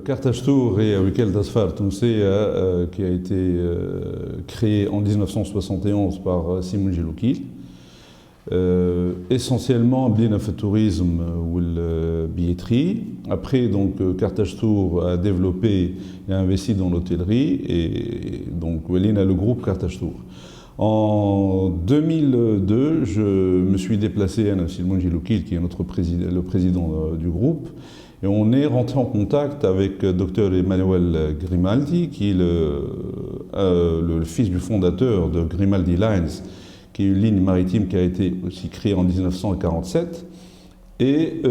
Kartaj Tour est un week-end d'asphalt qui a été créé en 1971 par Simon Geloukil. Essentiellement bien fait tourisme ou la billetterie. Après, donc, Kartaj Tour a développé et investi dans l'hôtellerie et donc il a le groupe Kartaj Tour. En 2002, je me suis déplacé à Simon Geloukil, qui est le président du groupe, et on est rentré en contact avec Dr Emmanuel Grimaldi, qui est le fils du fondateur de Grimaldi Lines, qui est une ligne maritime qui a été aussi créée en 1947. Et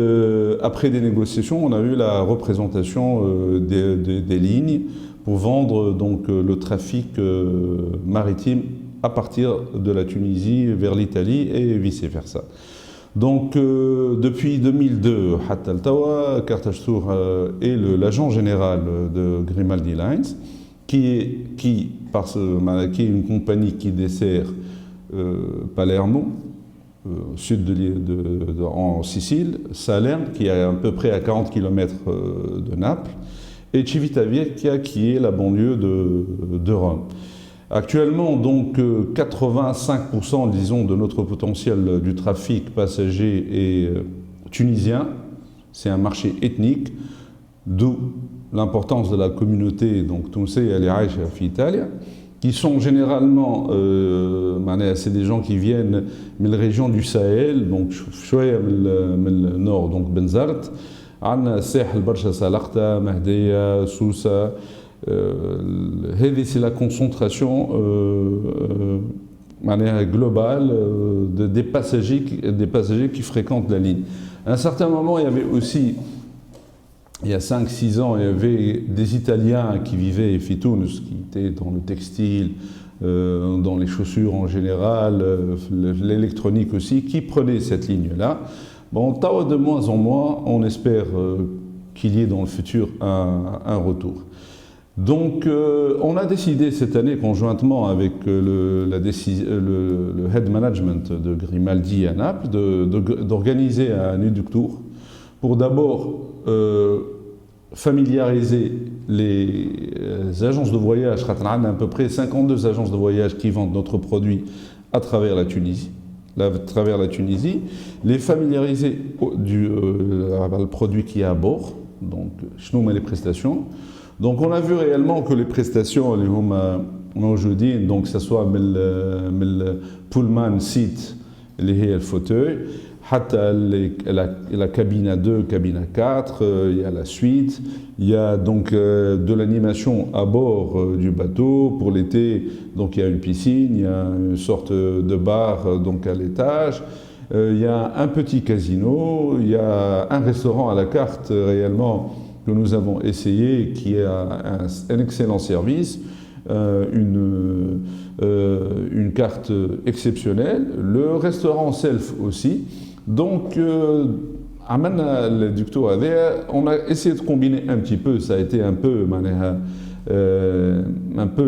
après des négociations, on a eu la représentation des lignes pour vendre donc, le trafic maritime à partir de la Tunisie vers l'Italie et vice-versa. Donc depuis 2002, Hatta al-Tawa, Kartaj Tour est l'agent général de Grimaldi Lines, qui est une compagnie qui dessert Palermo, sud en Sicile, Salerne, qui est à peu près à 40 km de Naples, et Civitavecchia, qui est la banlieue de Rome. Actuellement, donc, 85%, disons, de notre potentiel du trafic passager est tunisien. C'est un marché ethnique, d'où l'importance de la communauté, donc, Tunisia et Aïcha en Italie, qui sont généralement, c'est des gens qui viennent de la région du Sahel, donc, le nord, donc, Benzart, عندنا الساحل برشا سلقطة مهدية سوسة c'est la concentration globale des passagers qui fréquentent la ligne. À un certain moment, il y avait aussi, il y a 5-6 ans, il y avait des Italiens qui vivaient à Fitounus, qui étaient dans le textile, dans les chaussures en général, l'électronique aussi, qui prenaient cette ligne-là. Bon, de moins en moins, on espère qu'il y ait dans le futur un retour. Donc, on a décidé cette année, conjointement avec le head management de Grimaldi à Naples, d'organiser un éductour pour d'abord familiariser les agences de voyage. On a à peu près 52 agences de voyage qui vendent notre produit à travers la Tunisie. Les familiariser le produit qui est à bord, donc, les prestations. Donc, on a vu réellement que les prestations, aujourd'hui, donc, que ce soit le pullman seat, le fauteuil, la cabine à 2, cabine à 4, il y a la suite, il y a donc de l'animation à bord du bateau. Pour l'été, donc il y a une piscine, il y a une sorte de bar donc à l'étage, il y a un petit casino, il y a un restaurant à la carte réellement que nous avons essayé, qui a un excellent service, une carte exceptionnelle, le restaurant self aussi. Donc, on a essayé de combiner un petit peu, ça a été un peu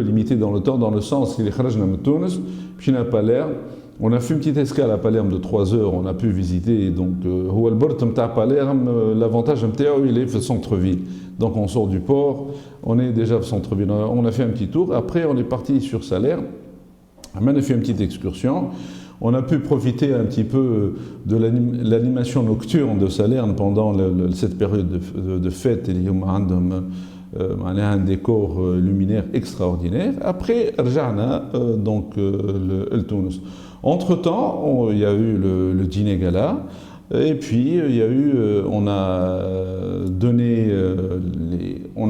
limité dans le temps, dans le sens qu'il est kharajna de Tunis, puis à Palerme. On a fait une petite escale à Palerme de 3 heures, on a pu visiter. Donc, l'avantage il est au centre-ville. Donc, on sort du port, on est déjà au centre-ville. On a fait un petit tour. Après, on est parti sur Salerne. On a fait une petite excursion. On a pu profiter un petit peu de l'animation nocturne de Salerne pendant cette période de fête. Il y a un décor luminaire extraordinaire. Après, Rjana, donc le Tunis. Entre-temps, il y a eu le dîner gala, et puis il y a eu, on a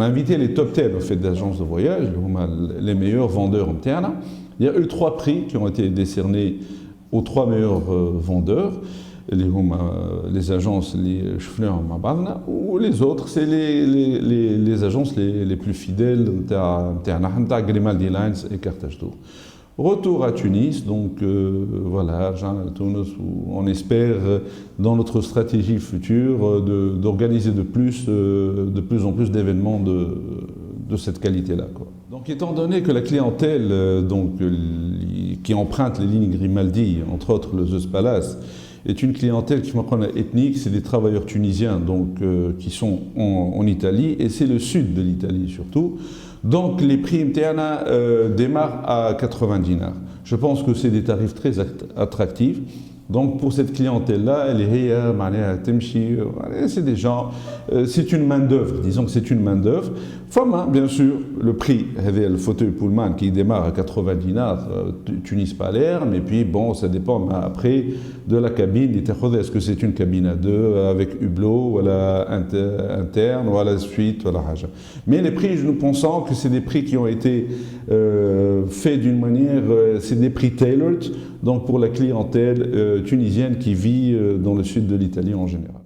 invité les top 10 au fait d'agences de voyage, les meilleurs vendeurs internes. Il y a eu 3 prix qui ont été décernés aux 3 meilleurs vendeurs. Les agences, les chauffeurs ou les autres, c'est les agences les plus fidèles, Grimaldi Lines et Kartaj Tour. Retour à Tunis, donc voilà, Tunis, où on espère dans notre stratégie future d'organiser de plus en plus d'événements de cette qualité-là. Donc étant donné que la clientèle qui emprunte les lignes Grimaldi, entre autres le Zeus Palace, est une clientèle qui est ethnique, c'est des travailleurs tunisiens donc, qui sont en Italie, et c'est le sud de l'Italie surtout. Donc les prix MTANA démarrent à 80 dinars. Je pense que c'est des tarifs très attractifs. Donc pour cette clientèle-là, c'est des gens, c'est une main-d'œuvre, disons que c'est une main-d'œuvre. Bien sûr, le prix, le fauteuil Pullman qui démarre à 80 dinars, Tunis pas l'air, mais puis bon, ça dépend après de la cabine. Est-ce que c'est une cabine à deux avec hublot, voilà, interne, ou à la suite, voilà. Mais les prix, nous pensons que c'est des prix qui ont été faits d'une manière, c'est des prix tailored, donc pour la clientèle tunisienne qui vit dans le sud de l'Italie en général.